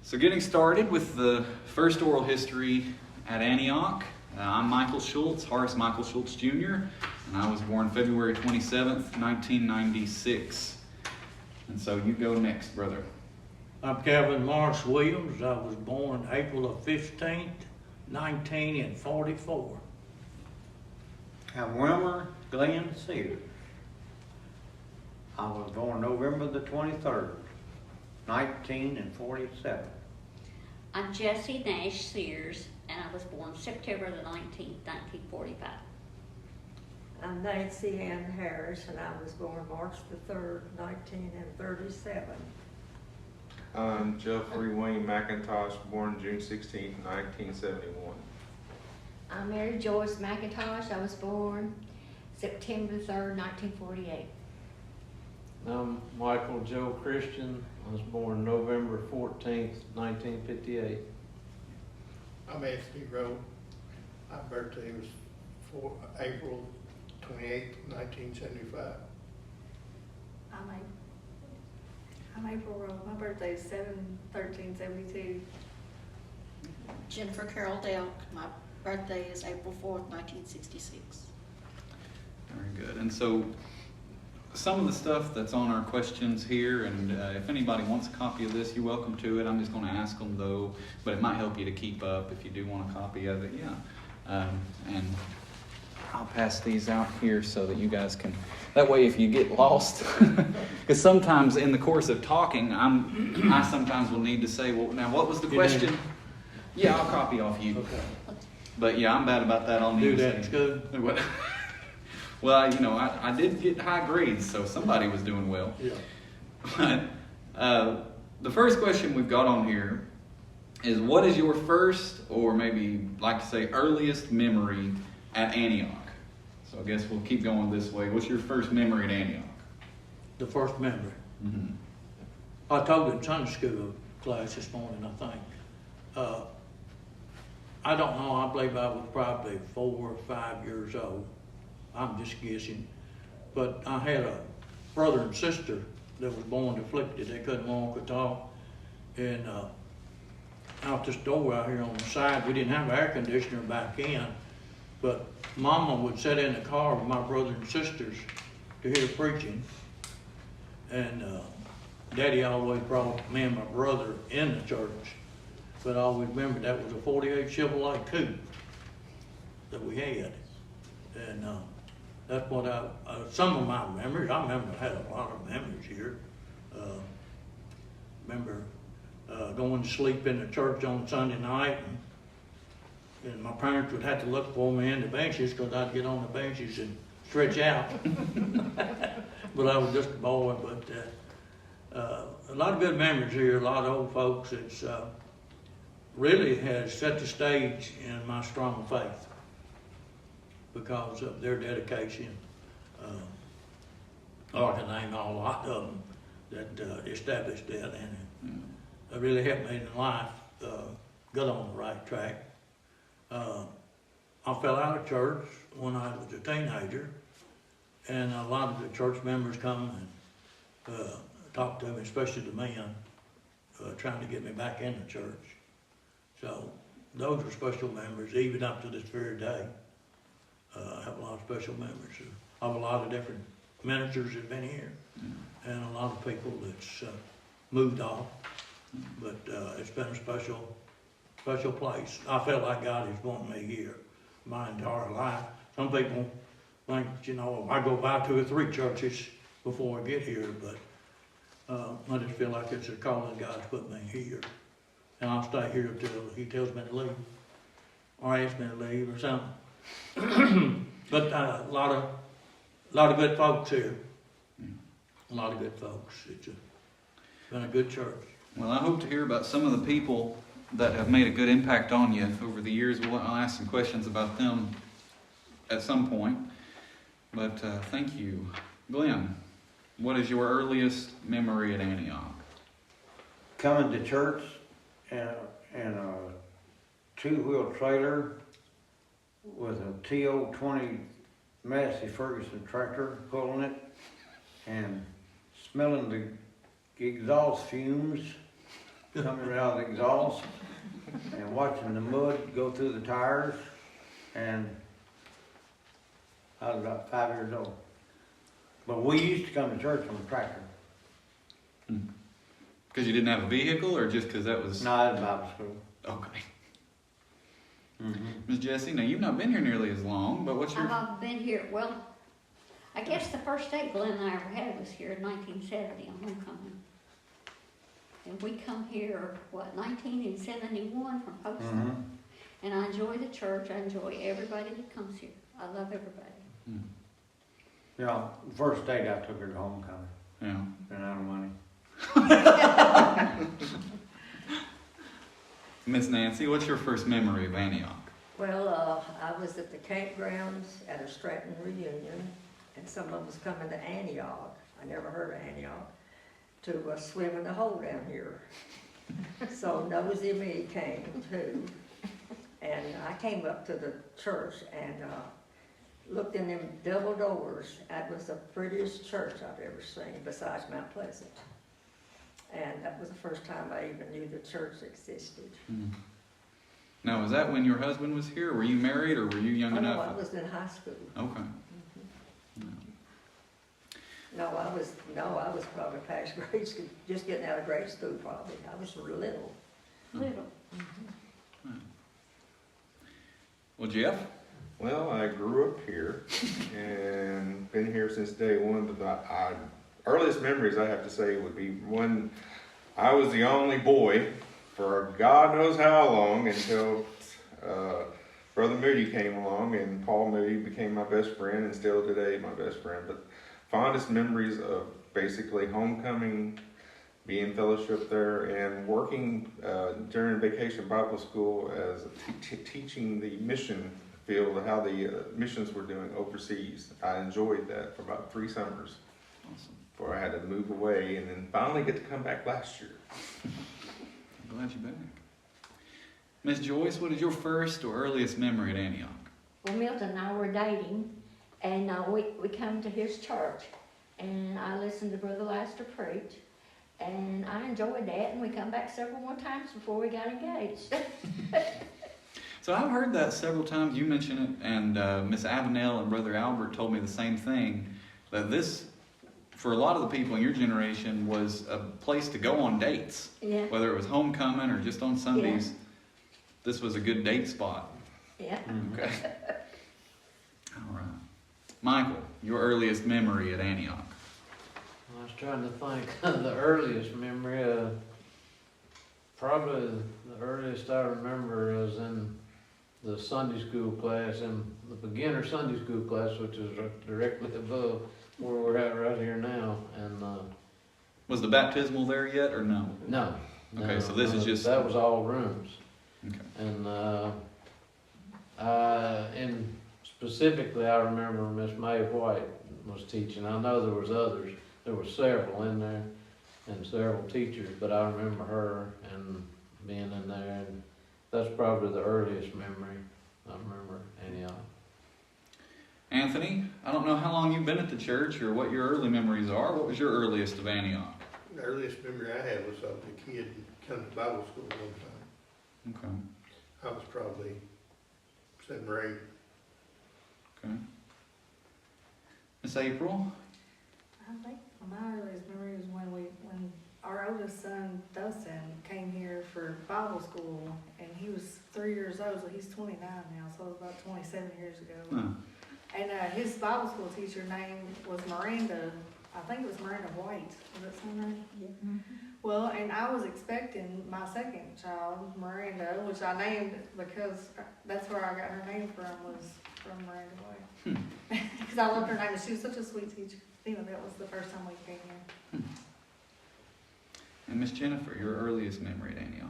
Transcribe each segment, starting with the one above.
So getting started with the first oral history at Antioch. I'm Michael Schultz, Horace Michael Schultz Jr., and I was born February 27th, 1996. And so you go next, brother. I'm Kevin Morris Williams. I was born April the 15th, 1944. I'm Wilmer Glenn Sears. I was born November the 23rd, 1947. I'm Jessie Nash Sears, and I was born September the 19th, 1945. I'm Nancy Ann Harris, and I was born March the 3rd, 1937. I'm Jeffrey Wayne McIntosh, born June 16th, 1971. I'm Mary Joyce McIntosh. I was born September 3rd, 1948. I'm Michael Joe Christian. I was born November 14th, 1958. I'm Anthony Rowe. My birthday was April 28th, 1975. I'm April Rowe. My birthday is 7/13/72. Jennifer Carol Delk. My birthday is April 4th, 1966. Very good. And so some of the stuff that's on our questions here, and if anybody wants a copy of this, you're welcome to it. I'm just going to ask them though, but it might help you to keep up if you do want a copy of it. Yeah. And I'll pass these out here so that you guys can, that way if you get lost, because sometimes in the course of talking, I sometimes will need to say, well, now what was the question? Yeah, I'll copy off you. Okay. But yeah, I'm bad about that. I'll need Do to that in say. school? Well, I did get high grades, so somebody was doing well. Yeah. But the first question we've got on here is, what is your first, or maybe like to say earliest memory at Antioch? So I guess we'll keep going this way. What's your first memory at Antioch? The first memory. Mm-hmm. I told it in Sunday school class this morning, I think. I don't know, I believe I was probably 4 or 5 years old. I'm just guessing. But I had a brother and sister that was born afflicted. They couldn't walk or talk. And out this door out here on the side, we didn't have air conditioner back in, but Mama would sit in the car with my brother and sisters to hear preaching. And Daddy always brought me and my brother in the church. But I always remember that was a 48 Chevrolet coupe that we had. And that's what some of my memories. I remember I had a lot of memories here. Remember going to sleep in the church on Sunday night, and my parents would have to look for me in the benches because I'd get on the benches and stretch out. But I was just a boy. But a lot of good memories here. A lot of old folks. It's really has set the stage in my strong faith because of their dedication. I can name a lot of them that established that, and it really helped me in life get on the right track. I fell out of church when I was a teenager, and a lot of the church members come and talk to me, especially the men, trying to get me back in the church. So those are special memories, even up to this very day. I have a lot of special memories of a lot of different ministers that have been here, and a lot of people that's moved off. But it's been a special place. I felt like God has wanted me here my entire life. Some people think, I go by 2 or 3 churches before I get here, but I just feel like it's a calling God's put me here. And I'll stay here until He tells me to leave, or asks me to leave, or something. But a lot of good folks here. A lot of good folks. It's been a good church. Well, I hope to hear about some of the people that have made a good impact on you over the years. I'll ask some questions about them at some point. But thank you. Glenn, what is your earliest memory at Antioch? Coming to church in a 2-wheel trailer with a TO-20 Massey Ferguson tractor pulling it, and smelling the exhaust fumes coming out of the exhaust and watching the mud go through the tires. And I was about 5 years old. But we used to come to church on a tractor. Because you didn't have a vehicle, or just because that was... No, I was Bible school. Okay. Mm-hmm. Ms. Jessie, now you've not been here nearly as long, but what's your... I've been here, well, I guess the first day Glenn and I ever had was here in 1970 on homecoming. And we come here, 1971 from Poston. Mm-hmm. And I enjoy the church, I enjoy everybody that comes here. I love everybody. You know, the first date I took her to homecoming. Yeah. Ran out of money. Miss Nancy, what's your first memory of Antioch? Well, I was at the campgrounds at a Stratton reunion, and some of them was coming to Antioch. I never heard of Antioch, to swim in the hole down here. So Nosy Me came too, and I came up to the church and looked in them double doors. That was the prettiest church I've ever seen, besides Mount Pleasant. And that was the first time I even knew the church existed. Now, was that when your husband was here? Were you married, or were you young Oh, no, enough? I was in high school. Okay. No, I was probably past grade school, just getting out of grade school probably. I was little. Little. Well, Jeff? Well, I grew up here and been here since day one, but the earliest memories I have to say would be when I was the only boy for God knows how long until Brother Moody came along, and Paul Moody became my best friend and still today my best friend. But fondest memories of basically homecoming, being fellowship there, and working during vacation Bible school as teaching the mission field, how the missions were doing overseas. I enjoyed that for about 3 summers. Awesome. Before I had to move away, and then finally get to come back last year. I'm glad you're back. Miss Joyce, what is your first or earliest memory at Antioch? Well, Milton and I were dating, and we come to his church, and I listened to Brother Laster preach, and I enjoyed that, and we come back several more times before we got engaged. So I've heard that several times. You mentioned it, and Miss Avenel and Brother Albert told me the same thing, that this, for a lot of the people in your generation, was a place to go on dates. Yeah. Whether it was homecoming or just on Sundays, this was a good date spot. Yeah. Okay. All right. Michael, your earliest memory at Antioch? I was trying to think of the earliest memory. Probably the earliest I remember was in the Sunday school class, in the beginner Sunday school class, which is directly above where we're at right here now. And Was the baptismal there yet, or no? no. Okay, no, so this is just... that was all rooms. Okay. And specifically, I remember Miss May White was teaching. I know there was others. There were several in there, and several teachers, but I remember her and being in there, and that's probably the earliest memory I remember Antioch. Anthony, I don't know how long you've been at the church or what your early memories are. What was your earliest of Antioch? The earliest memory I had was of the kid coming to Bible school one time. Okay. I was probably 7 or 8. Okay. Miss April? I think my earliest memory was when our oldest son, Dustin, came here for Bible school, and he was 3 years old, so he's 29 now, so it was about 27 years ago. Huh. And his Bible school teacher name was Miranda, I think it was Miranda White, was that sound right? Yeah. Well, and I was expecting my second child, Miranda, which I named because that's where I got her name from, was from Miranda White. Because I loved her name, and she was such a sweet teacher. You know, that was the first time we came here. And Miss Jennifer, your earliest memory at Antioch?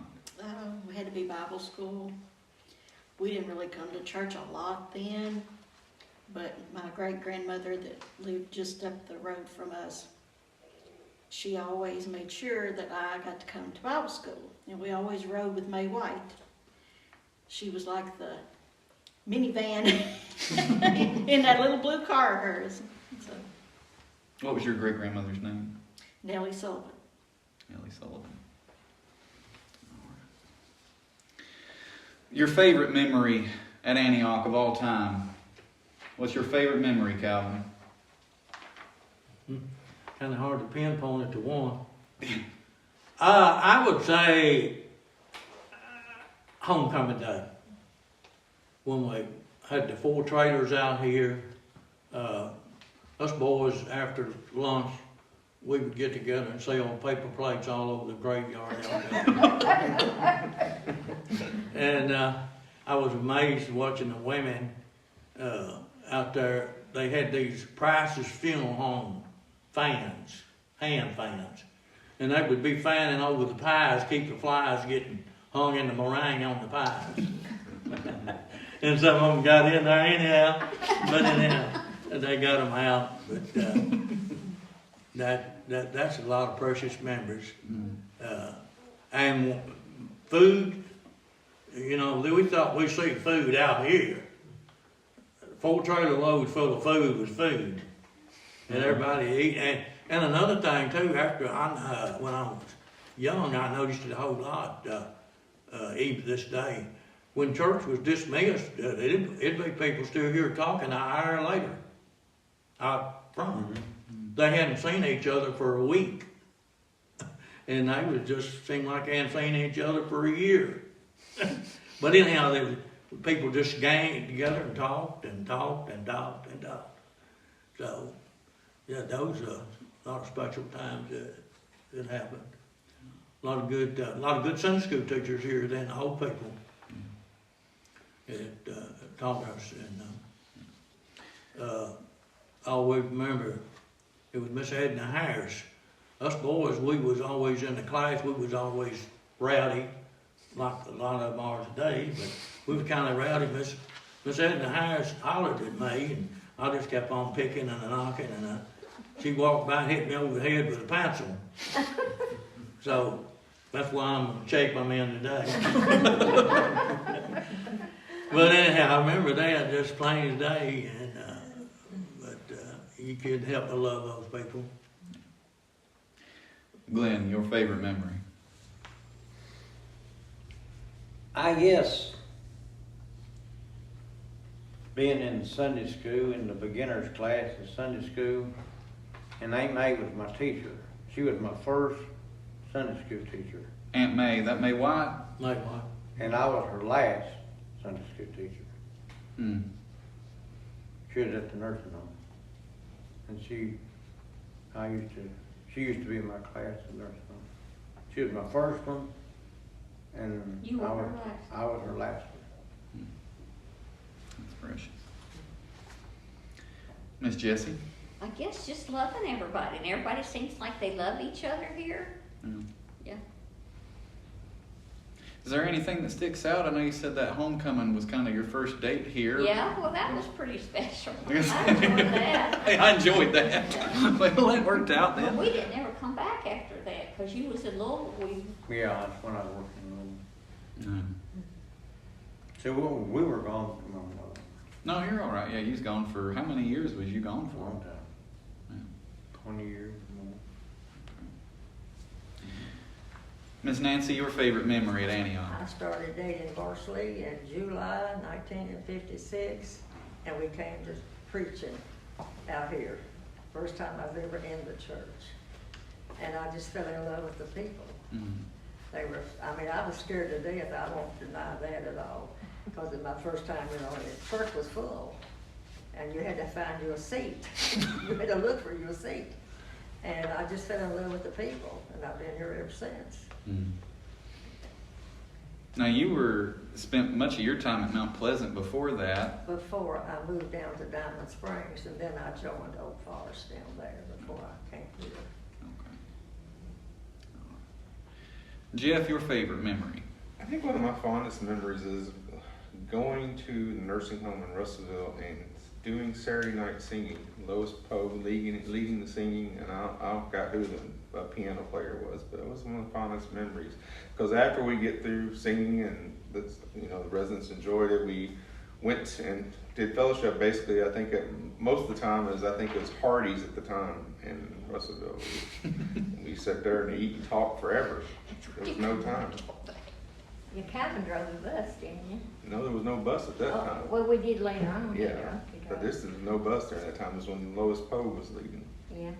We had to be Bible school. We didn't really come to church a lot then, but my great-grandmother that lived just up the road from us, she always made sure that I got to come to Bible school. And we always rode with May White. She was like the minivan in that little blue car of hers. So, What was your great-grandmother's name? Nellie Sullivan. Ellie Sullivan. Your favorite memory at Antioch of all time. What's your favorite memory, Calvin? Kind of hard to pinpoint it to one. I would say homecoming day. When we had the 4 trailers out here, us boys after lunch, we would get together and sell paper plates all over the graveyard out there. And I was amazed watching the women out there. They had these Price's Funeral Home fans, hand fans. And they would be fanning over the pies, keep the flies getting hung in the meringue on the pies. And some of them got in there anyhow, but anyhow, they got them out. But that's a lot of precious memories. And food, you know, we thought we'd see food out here. 4 trailer loads full of food was food. And everybody eat. And another thing too, after when I was young, I noticed it a whole lot, even this day. When church was dismissed, it'd be people still here talking an hour later out front. They hadn't seen each other for a week. And they would just seem like they hadn't seen each other for a year. But anyhow, people just ganged together and talked and talked and talked and talked. So, yeah, those are a lot of special times that happened. A lot of good Sunday school teachers here then, the whole people that taught us. And I always remember it was Miss Edna Harris. Us boys, we was always in the class. We was always rowdy, like a lot of them are today. But we was kind of rowdy. Miss Edna Harris hollered at me, and I just kept on picking and knocking, and she walked by and hit me over the head with a pencil. So that's why I'm going to shake my man today. But anyhow, I remember that just plain as day, and but you couldn't help but love those people. Glenn, your favorite memory? I guess being in Sunday school, in the beginner's class in Sunday school, and Aunt May was my teacher. She was my first Sunday school teacher. Aunt May, that May White? Like what? And I was her last Sunday school teacher. She was at the nursing home. And she used to be in my class at the nursing home. She was my first one, and You were her last. I was her last one. That's precious. Miss Jessie? I guess just loving everybody, and everybody seems like they love each other here. Yeah. Is there anything that sticks out? I know you said that homecoming was kind of your first date here. Yeah, well, that was pretty special. I enjoyed that. Hey, I enjoyed that. Well, it worked out then. But we didn't ever come back after that, because you was in Louisville. Yeah, that's when I was working in So we were gone for No, you're all right. Yeah, you was gone for, how many years was you gone a for? long time. 20 years more. Miss Nancy, your favorite memory at Antioch? I started dating Barsley in July 1956, and we came to preaching out here. First time I was ever in the church. And I just fell in love with the people. They were, I was scared to death. I won't deny that at all. Because in my first time, the church was full. And you had to find you a seat. You had to look for your seat. And I just fell in love with the people. And I've been here ever since. Now you spent much of your time at Mount Pleasant before that. Before I moved down to Diamond Springs, and then I joined Oak Forest down there before I came here. Okay. Jeff, your favorite memory? I think one of my fondest memories is going to the nursing home in Russellville and doing Saturday night singing. Lois Poe leading the singing, and I forgot who the piano player was, but it was one of the fondest memories. Because after we get through singing and the residents enjoyed it, we went and did fellowship. Basically, I think most of the time it was Hardee's at the time in Russellville. We sat there and eat and talk forever. There was no time. You Calvin drove the bus, didn't you? No, there was no bus at that Oh, time. well, we did later on. Yeah, later on, you but drove. this is no bus during that time. This was when Lois Poe was leaving. Yeah.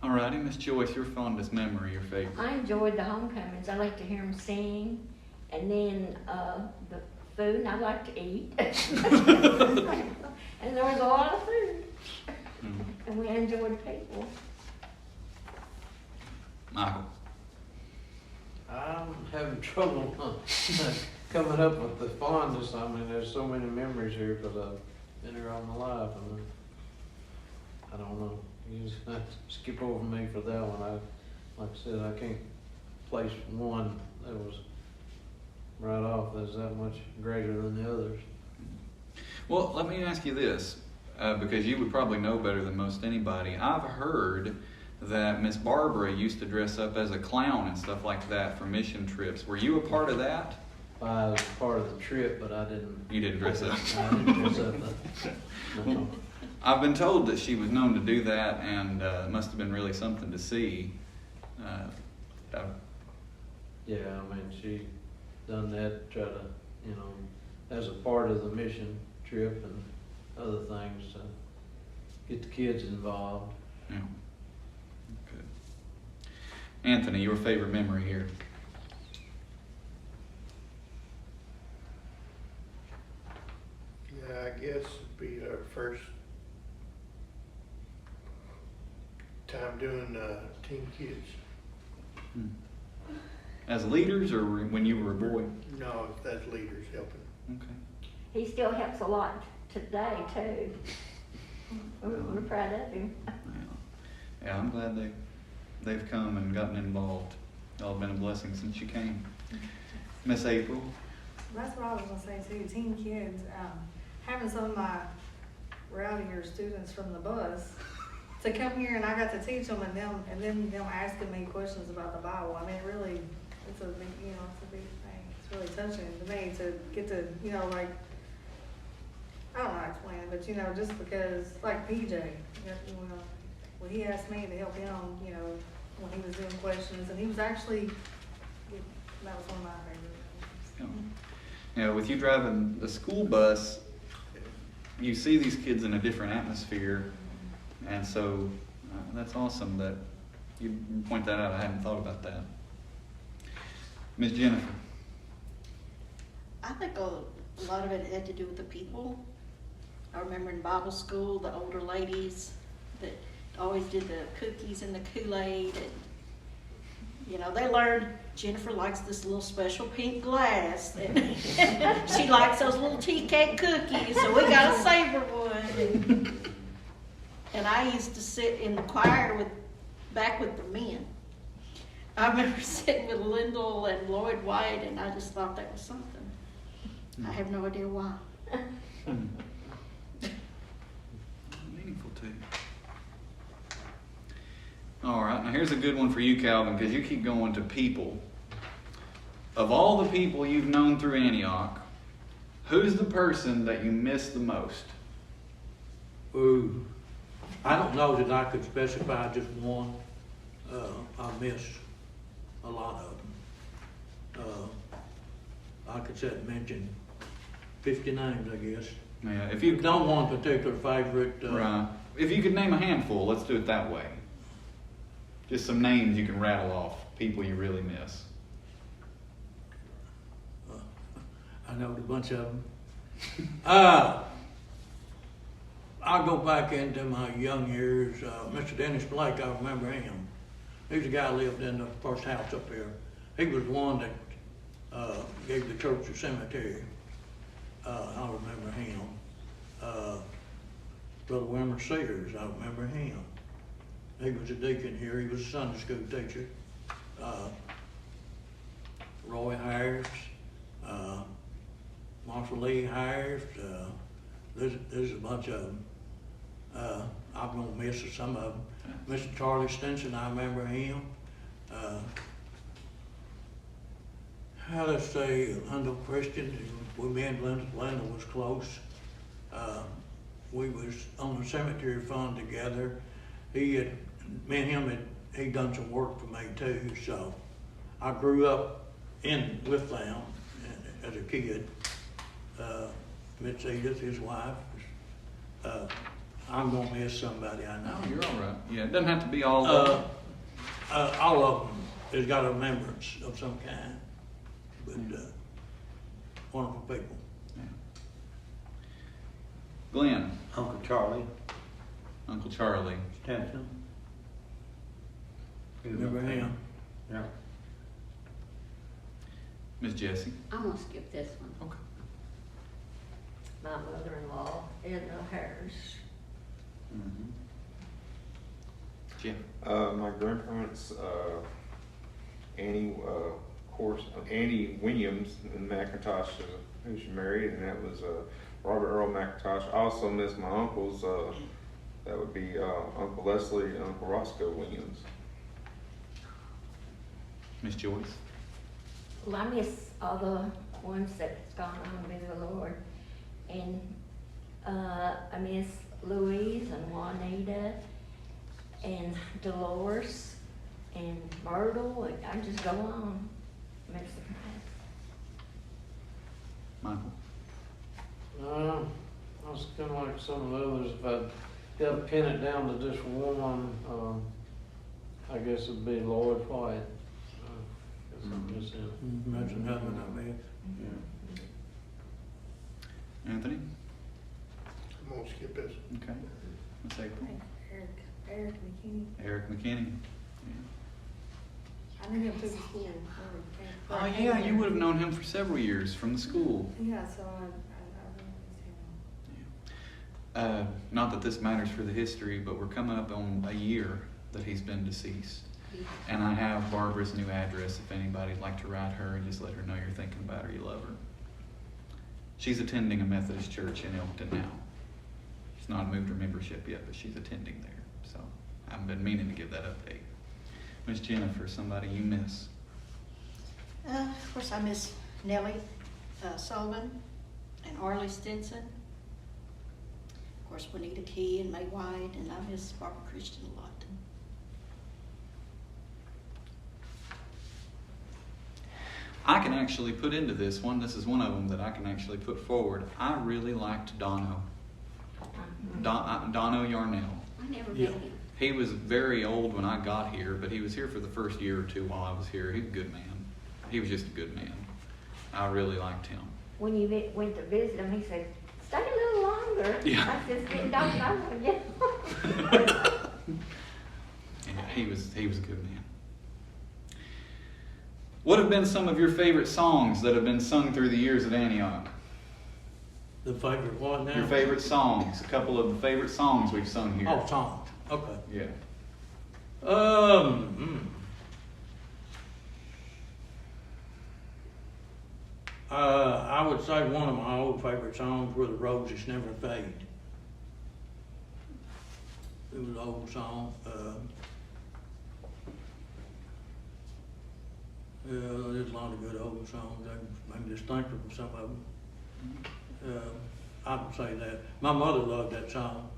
All righty, Miss Joyce, your fondest memory, your favorite. I enjoyed the homecomings. I like to hear them sing, and then the food, and I like to eat. And there was a lot of food, and we enjoyed people. Michael. I'm having trouble coming up with the fondest. I mean, there's so many memories here because I've been here all my life, and I don't know. You just have to skip over me for that one. Like I said, I can't place one that was right off that's that much greater than the others. Well, let me ask you this, because you would probably know better than most anybody. I've heard that Miss Barbara used to dress up as a clown and stuff like that for mission trips. Were you a part of that? I was part of the trip, but I didn't. You didn't dress up. I didn't dress up. No. I've been told that she was known to do that, and it must have been really something to see. Yeah, I mean, she done that, try to, as a part of the mission trip and other things to get the kids involved. Yeah. Good. Anthony, your favorite memory here? Yeah, I guess it'd be our first time doing Teen Kids. As leaders, or when you were a boy? No, that's leaders helping. Okay. He still helps a lot today too. We're proud of him. Yeah, I'm glad they've come and gotten involved. Y'all have been a blessing since you came. Miss April? That's what I was gonna say too, Teen Kids, having some of my rowdier students from the bus to come here, and I got to teach them, and then them asking me questions about the Bible. I mean, really, it's a big, it's a big thing. It's really touching to me to get to, like, I don't know how to explain it, but just because, like PJ, well, he asked me to help him, when he was doing questions, and he was actually, that was one of my favorites. Yeah, with you driving the school bus, you see these kids in a different atmosphere, and so that's awesome that you point that out. I hadn't thought about that. Miss Jennifer? I think a lot of it had to do with the people. I remember in Bible school, the older ladies that always did the cookies and the Kool-Aid, and they learned Jennifer likes this little special pink glass, and she likes those little tea cake cookies, so we got to save her one. And I used to sit in the choir back with the men. I remember sitting with Lyndall and Lloyd White, and I just thought that was something. I have no idea why. Meaningful too. All right, now here's a good one for you, Calvin, because you keep going to people. Of all the people you've known through Antioch, who's the person that you miss the most? Ooh, I don't know that I could specify just one. I miss a lot of them. I could sit and mention 50 names, I guess. Yeah, if you Not one particular favorite. right, if you could name a handful, let's do it that way. Just some names you can rattle off, people you really miss. I know a bunch of them. I'll go back into my young years. Mr. Dennis Blake, I remember him. He's the guy who lived in the first house up here. He was the one that gave the church a cemetery. I remember him. Brother Wilmer Sears, I remember him. He was a deacon here. He was a Sunday school teacher. Roy Harris, Marshall Lee Harris. There's a bunch of them. I'm gonna miss some of them. Mr. Charlie Stinson, I remember him. Let's say Lindell Christian. Me and Lindell was close. We was on the cemetery fund together. Me and him he done some work for me too. So I grew up in with them as a kid. Miss Edith, his wife, I'm gonna miss somebody I know. Oh, you're all right. Yeah, it doesn't have to be all of them. All of them has got a remembrance of some kind, but wonderful people. Yeah. Glenn, Uncle Charlie Uncle Charlie. Stinson. Remember him? Yeah. Miss Jessie. I'm gonna skip this one. Okay. My mother-in-law, Edna Harris. Mhm. Jim. My grandparents, Annie, of course, Annie Williams in McIntosh, who she married, and that was Robert Earl McIntosh. I also miss my uncles. That would be Uncle Leslie and Uncle Roscoe Williams. Miss Joyce. Well, I miss all the ones that's gone on with the Lord. And I miss Louise and Juanita and Dolores and Myrtle, and I just go on. I miss them. Michael. I was kind of like some of the others. If I got to pin it down to just one, I guess it'd be Lloyd White. Guess I miss him. That's another one I met. Anthony. I'm gonna skip this. Okay. Miss April. Eric McKinney. Eric McKinney. I knew him through the school. Oh yeah, you would have known him for several years from the school. Yeah, so I really miss him. Not that this matters for the history, but we're coming up on a year that he's been deceased. And I have Barbara's new address if anybody'd like to write her and just let her know you're thinking about her, you love her. She's attending a Methodist church in Elkton now. She's not moved her membership yet, but she's attending there. So I've been meaning to give that update. Miss Jennifer, somebody you miss. Of course, I miss Nellie Sullivan and Arlie Stinson. Of course, Juanita Key and May White, and I miss Barbara Christian a lot. I can actually put into this one. This is one of them that I can actually put forward. I really liked Dono. Dono Yarnell. I never Yeah. met him. He was very old when I got here, but he was here for the first year or two while I was here. He was a good man. He was just a good man. I really liked him. When you went to visit him, he said, "Stay a little longer." Yeah. I just didn't know yet. Yeah, he was a good man. What have been some of your favorite songs that have been sung through the years at Antioch? The favorite one now? Your favorite songs, a couple of the favorite songs we've sung here. Oh, Tom. Okay. Yeah. I would say one of my old favorite songs were The Roses Never Fade. It was an old song. There's a lot of good old songs. I can just think of some of them. I would say that. My mother loved that song.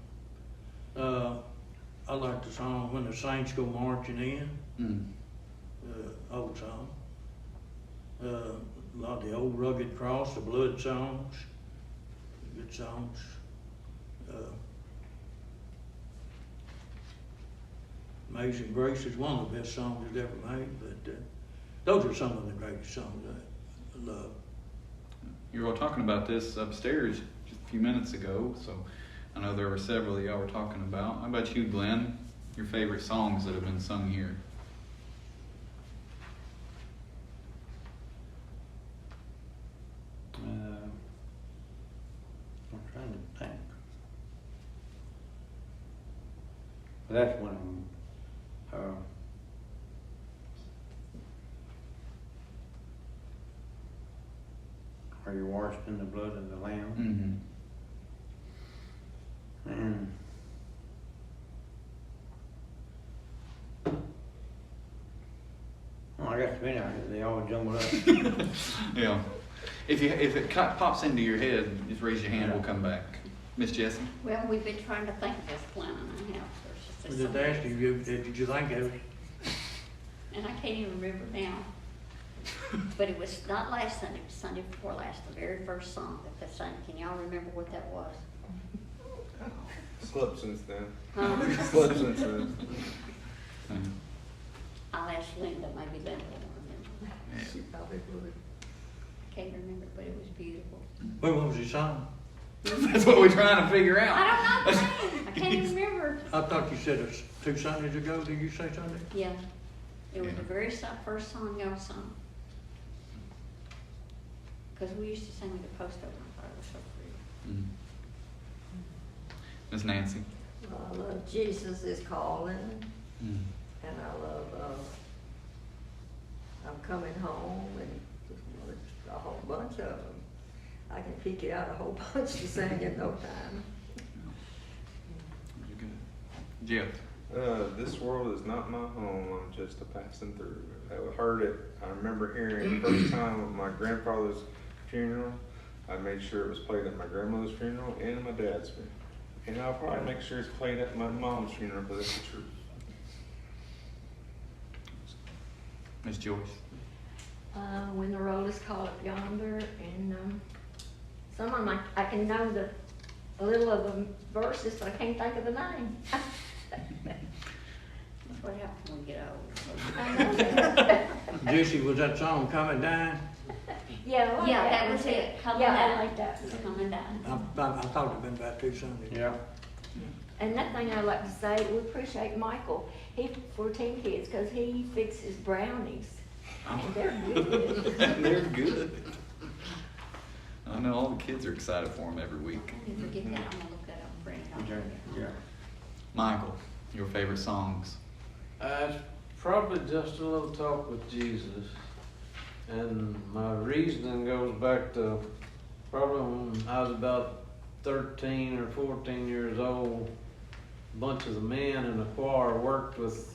I like the song When the Saints Go Marching In. Old song. A lot of the old Rugged Cross, the Blood songs, good songs. Amazing Grace is one of the best songs that's ever made, but those are some of the greatest songs I love. You were all talking about this upstairs just a few minutes ago, so I know there were several that y'all were talking about. How about you, Glenn? Your favorite songs that have been sung here? I'm trying to think. Well, that's one of them. Are you washed in the blood of the Lamb? And well, I guess to me now, they all jumbled up. Yeah. If it pops into your head, just raise your hand. We'll come back. Miss Jessie. Well, we've been trying to think of this plan and I have. I There's just just asked you, did you think of it? and I can't even remember now. But it was not last Sunday, it was Sunday before last, the very first song that they sang. Can y'all remember what that was? Slept since then. Huh? Slept since then. I'll ask Linda, maybe Linda will remember. She probably would. Can't remember, but it was beautiful. When was his song? That's what we're trying to figure out. I don't know, I can't even remember. I thought you said it was 2 Sundays ago, did you say Sunday? Yeah, it was Yeah. the very first song y'all sung. Because we used to sing with the post over, I thought it was so pretty. Miss Nancy. I love Jesus is Calling, Mm. and I love, I'm Coming Home, and there's a whole bunch of them. I can pick you out a whole bunch to sing in no time. You're good. Jeff. This world is not my home, I'm just a passing through. I heard it, I remember hearing it the first time at my grandfather's funeral. I made sure it was played at my grandmother's funeral and my dad's funeral. And I'll probably make sure it's played at my mom's funeral, but that's the truth. Miss Joyce. When the roll is called up yonder, and some of them I can know a little of the verses, but I can't think of the name. That's what happens when we get old. I know that. Juicy, was that song Coming Down? Yeah, I like Yeah, that one was too. it. Coming Yeah, Down. I like that. It's coming down. I thought it'd been about 2 Sundays. Yeah. And that thing I'd like to say, we appreciate Michael, for Teen Kids, because he fixes brownies. And they're good. They're good. I know all the kids are excited for them every week. I didn't forget that, I'm gonna look that up and bring it Okay, on. yeah. Michael, your favorite songs? It's probably just a little talk with Jesus. And my reasoning goes back to probably when I was about 13 or 14 years old. A bunch of the men in the choir worked with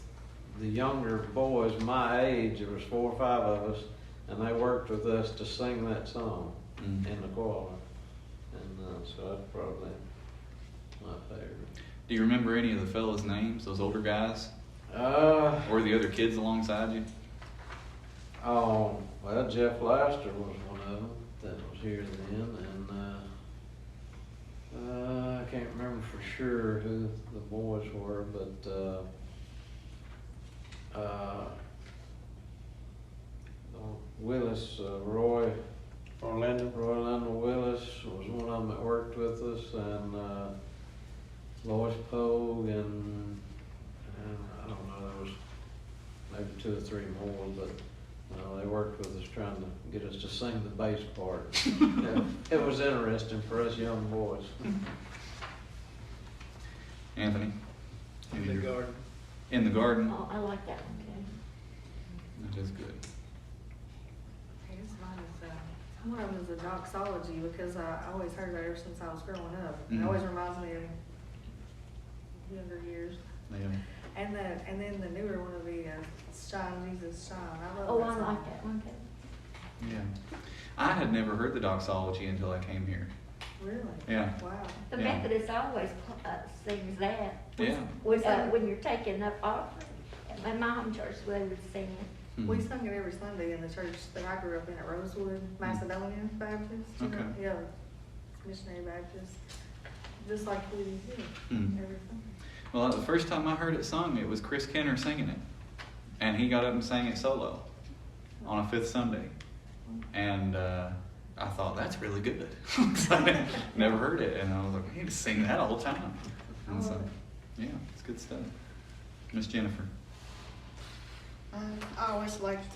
the younger boys my age. There was 4 or 5 of us, and they worked with us to sing that song in the choir. And so that's probably my favorite. Do you remember any of the fellas' names, those older guys? Uh, Or the other kids alongside you? Oh, well, Jeff Laster was one of them that was here then, and I can't remember for sure who the boys were, but Willis, Roy London Willis was one of them that worked with us, and Lois Pogue, and I don't know, there was maybe 2 or 3 more, but they worked with us trying to get us to sing the bass part. Yeah, it was interesting for us young boys. Anthony? In the garden. In the Garden? Oh, I like that one too. That is good. I guess mine is, one of them is a doxology, because I always heard that ever since I was growing up. It Mhm. always reminds me of younger years. Yeah. And then the newer one will be, Shine, Jesus, Shine. I love Oh, that I song. like that one too. Yeah. I had never heard the doxology until I came here. Really? Yeah. Wow. The Yeah. Methodist always sings that. Yeah. When you're taking up offering. At my home church, they would sing it. Mhm. We sung it every Sunday in the church that I grew up in at Rosewood, Macedonian Baptist. You know? Okay. Yeah, missionary Baptist, just like we do Mhm. every Sunday. Well, the first time I heard it sung, it was Chris Kenner singing it. And he got up and sang it solo on a 5th Sunday. And I thought, that's really good. 'Cause I never heard it. And I was like, we need to sing that all the time. And so, yeah, it's good stuff. Miss Jennifer. I always liked,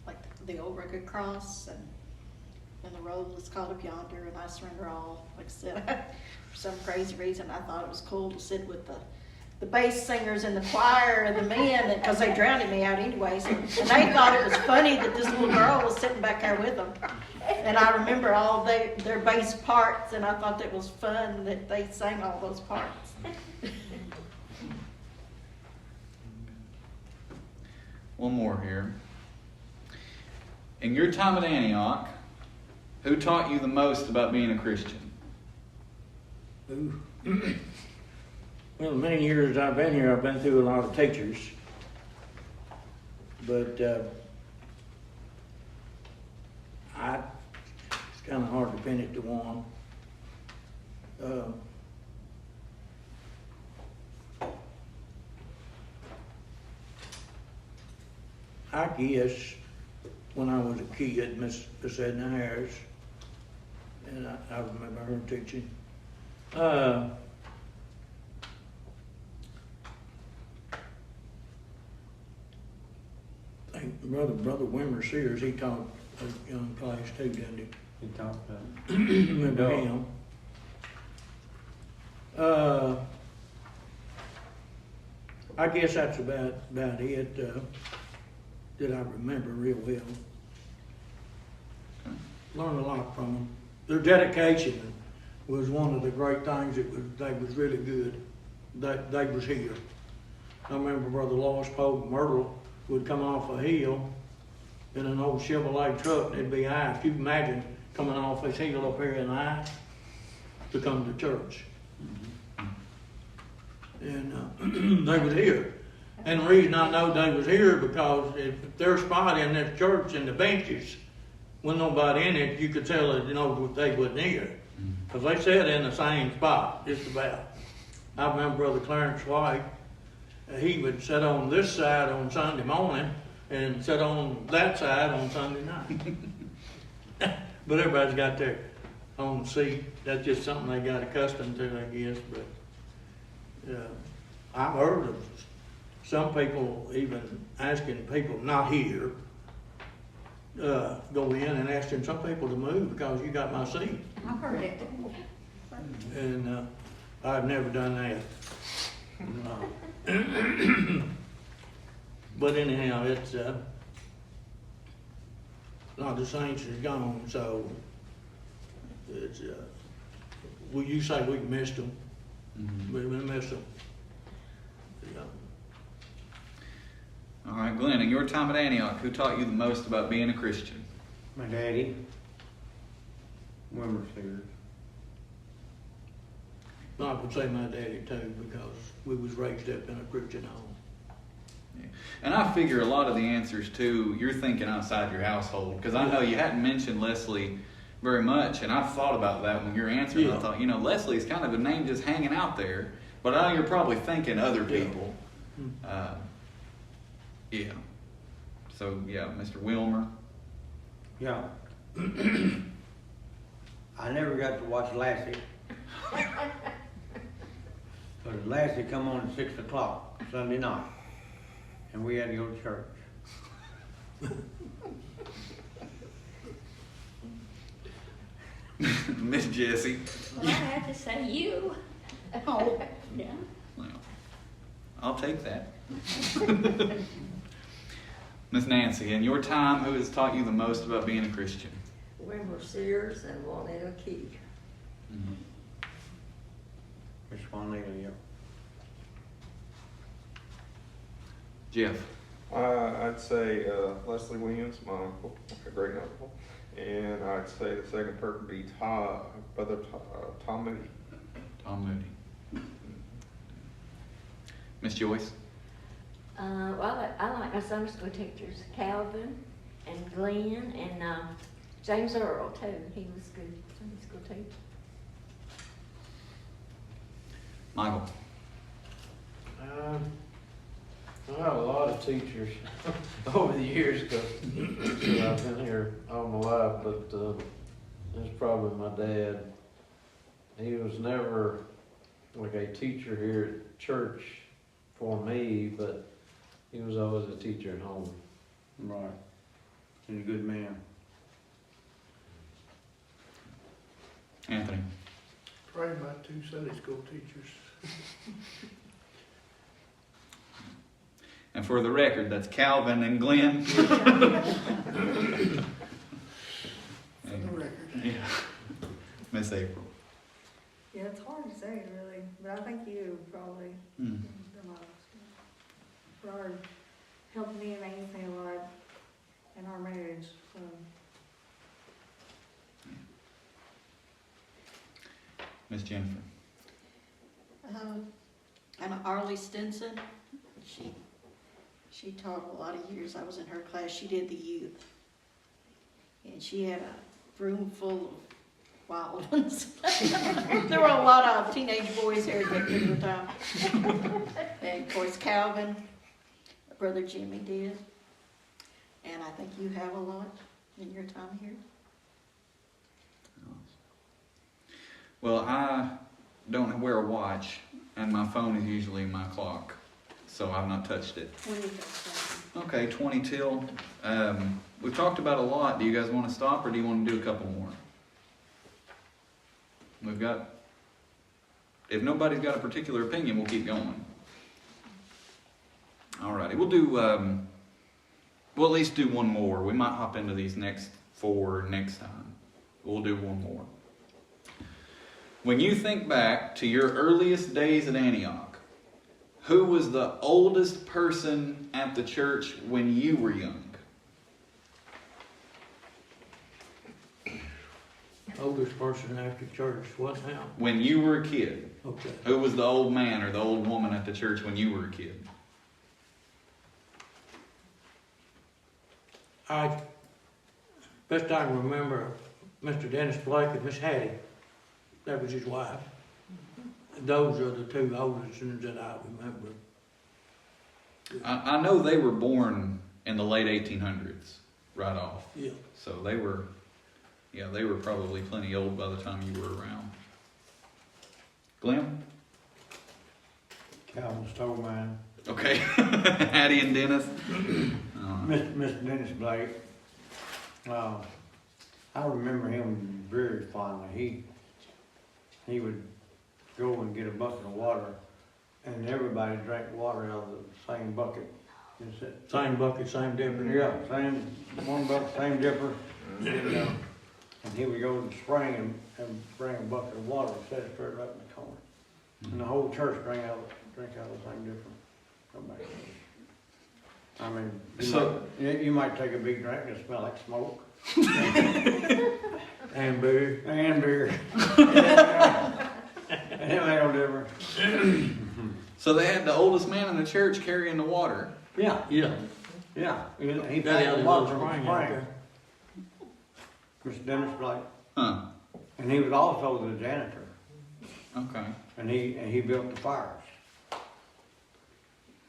like the old rugged cross and the roll is called up yonder, and I surrender all. Like I said, for some crazy reason, I thought it was cool to sit with the bass singers in the choir and the men, because they drowned me out anyways. And they thought it was funny that this little girl was sitting back there with them. And I remember all their bass parts, and I thought that was fun that they sang all those parts. One more here. In your time at Antioch, who taught you the most about being a Christian? Ooh. Well, the many years I've been here, I've been through a lot of teachers. But It's kinda hard to pin it to one. I guess when I was a kid, Miss Edna Harris, and I remember her teaching. I think Brother Wimmer Sears, he taught a young class too, didn't he? He talked about Remember him? I guess that's about it, that I remember real well. Learned a lot from them. Their dedication was one of the great things. They was really good. They was here. I remember Brother Lois Pope Myrtle would come off a hill in an old Chevrolet truck, and it'd be ice. You can imagine coming off his hill up here in ice to come to church. And they was here. And the reason I know they was here because if their spot in this church in the benches, when nobody in it, you could tell that, you know, they wasn't here. Because they sat in the same spot, just about. I remember Brother Clarence White, he would sit on this side on Sunday morning and sit on that side on Sunday night. But everybody's got their own seat. That's just something they got accustomed to, I guess. But I've heard of some people even asking people not here, go in and asking some people to move because you got my seat. I heard it. And I've never done that. But anyhow, it's a lot of the saints is gone, so it's well, you say we missed them. We missed them. Yeah. All right, Glenn, in your time at Antioch, who taught you the most about being a Christian? my daddy, Wimmer Sears. I would say my daddy too, because we was raised up in a Christian home. And I figure a lot of the answers too, you're thinking outside your household, because I know you hadn't mentioned Leslie very much, and I've thought about that when you're answering. Yeah. I thought, you know, Leslie's kind of a name just hanging out there, but I know you're probably thinking other people. Yeah. So yeah, Mr. Wilmer. Yeah. I never got to watch Lassie. But Lassie come on at 6 o'clock Sunday night, and we had to go to church. Miss Jessie. Well, I have to say you. Oh, yeah. Well, I'll take that. Miss Nancy, in your time, who has taught you the most about being a Christian? Wimmer Sears and Juanita Key. Miss Juanita, yeah. Jeff. I'd say Leslie Williams, my uncle, a great uncle, and I'd say the second person would be Brother Tom Moody. Tom Moody. Miss Joyce. Well, I like my Sunday school teachers, Calvin and Glenn and James Earl too. He was a good Sunday school teacher. Michael. I have a lot of teachers over the years because I've been here all my life, but it's probably my dad. He was never like a teacher here at church for me, but he was always a teacher at home. Right. He's a good man. Anthony. Probably my 2 Sunday school teachers. And for the record, that's Calvin and Glenn. For the record. Yeah. Miss April. Yeah, it's hard to say really, but I think you probably Mm. the most. For helping me and Anthony a lot in our marriage, so. Miss Jennifer. And Arlie Stinson, she taught a lot of years. I was in her class. She did the youth. and she had a room full of wild ones. There were a lot of teenage boys there at the time. And of course Calvin, Brother Jimmy did. And I think you have a lot in your time here. Well, I don't wear a watch, and my phone is usually my clock, so I've not touched it. When did that start? Okay, 20 till. We've talked about a lot. Do you guys want to stop, or do you want to do a couple more? We've got, if nobody's got a particular opinion, we'll keep going. Alrighty, we'll do, we'll at least do one more. We might hop into these next 4 next time. We'll do one more. When you think back to your earliest days at Antioch, who was the oldest person at the church when you were young? Oldest person after church, what now? When you were a kid. Okay. Who was the old man or the old woman at the church when you were a kid? Best I can remember, Mr. Dennis Blake and Miss Hattie. That was his wife. Those are the 2 oldest ones that I remember. I know they were born in the late 1800s, right off. Yeah. So they were probably plenty old by the time you were around. Glenn? Calvin Stowman. Okay. Hattie and Dennis. Mr. Dennis Blake. I remember him very fondly. He would go and get a bucket of water, and everybody drank water out of the same bucket. Same bucket, same dipper. Yeah, same, one bucket, same dipper. And he would go to the spring and bring a bucket of water and set it straight right in the corner. And the whole church drank out of the same dipper. Come back. I mean, you might take a big drink and it smell like smoke. And beer. And beer. And it made no difference. So they had the oldest man in the church carrying the water. Yeah, Yeah. yeah. He Got packed out the of water the from the spring out spring. there. Mr. Dennis Blake. Huh. And he was also the janitor. Okay. And he built the fires.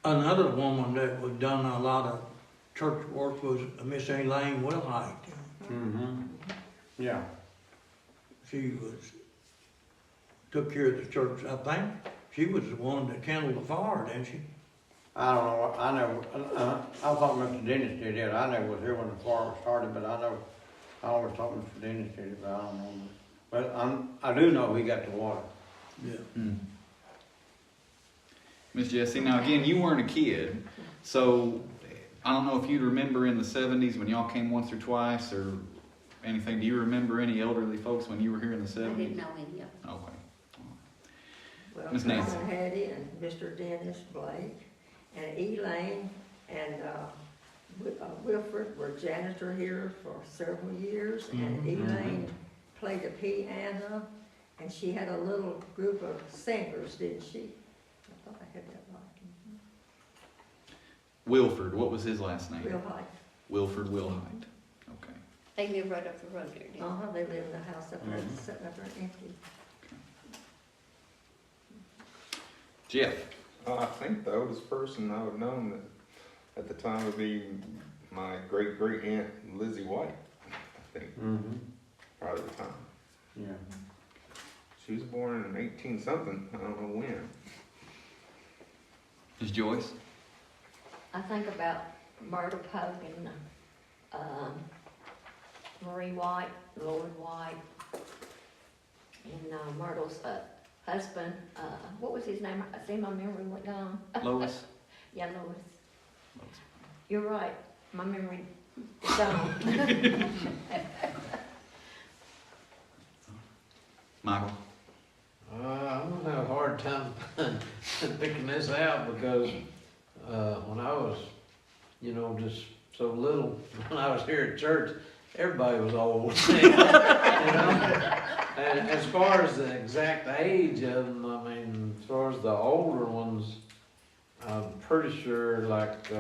Another woman that was done a lot of church work was Miss Elaine Wilhite. Mm-hmm. Yeah. She took care of the church, I think. She was the one that kindled the fire, didn't she? I don't know, I thought Mr. Dennis did it. I never was here when the fire started, but I always thought Mr. Dennis did it, but I don't know. But I do know he got the water. Yeah. Miss Jessie, now again, you weren't a kid, so I don't know if you remember in the 70s when y'all came once or twice or anything. Do you remember any elderly folks when you were here in the 70s? I didn't know any of them. Okay. Well, Miss Nancy. Cousin Hattie and Mr. Dennis Blake and Elaine and Wilford were janitor here for several years, and Elaine played the piano, and she had a little group of singers, didn't she? I thought I had that right. Wilford, what was his last name? Wilhite. Wilford Wilhite. Okay. They live right up the road there, didn't They live in the house up there, sitting up there empty. Jeff. I think the oldest person I would have known that at the time would be my great aunt Lizzie White. I think Mm-hmm. right at the time. Yeah. She was born in 18 something. I don't know when. Is Joyce? I think about Myrtle Pope and Marie White, Lloyd White, and Myrtle's husband. What was his name? I see my memory went down. Lois? Yeah, Lois. You're right. My memory is gone. Michael? I'm gonna have a hard time picking this out because when I was, just so little, when I was here at church, everybody was old. And as far as the exact age of them, I mean, as far as the older ones, I'm pretty sure like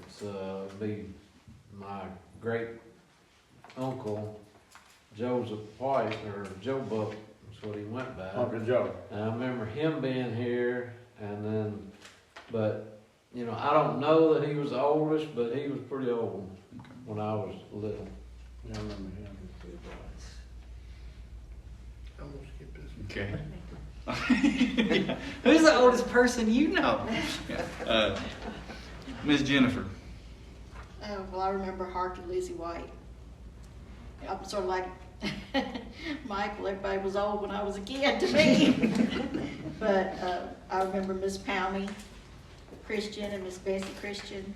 it's be my great uncle, Joseph White, or Joe Buck, that's what he went by. Uncle Joe. And I remember him being here, and then, but, you know, I don't know that he was the oldest, but he was pretty old when I was little. I remember him. I'm gonna skip this. Okay. Who's the oldest person you know? Miss Jennifer. Well, I remember Hark and Lizzie White. I'm sort of like Michael, everybody was old when I was a kid to me. But I remember Miss Palmy Christian and Miss Bessie Christian.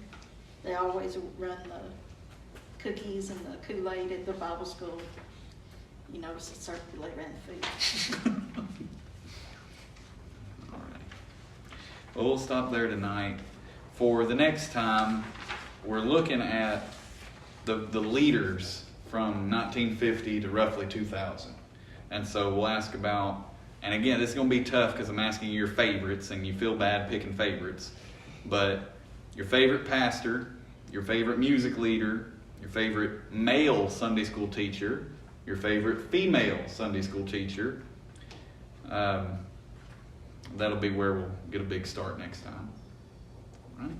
They always run the cookies and the Kool-Aid at the Bible school. You notice it certainly ran the food. All right. Well, we'll stop there tonight. For the next time, we're looking at the leaders from 1950 to roughly 2000. And so we'll ask about, and again, this is going to be tough because I'm asking you your favorites, and you feel bad picking favorites. But your favorite pastor, your favorite music leader, your favorite male Sunday school teacher, your favorite female Sunday school teacher. That'll be where we'll get a big start next time. All right?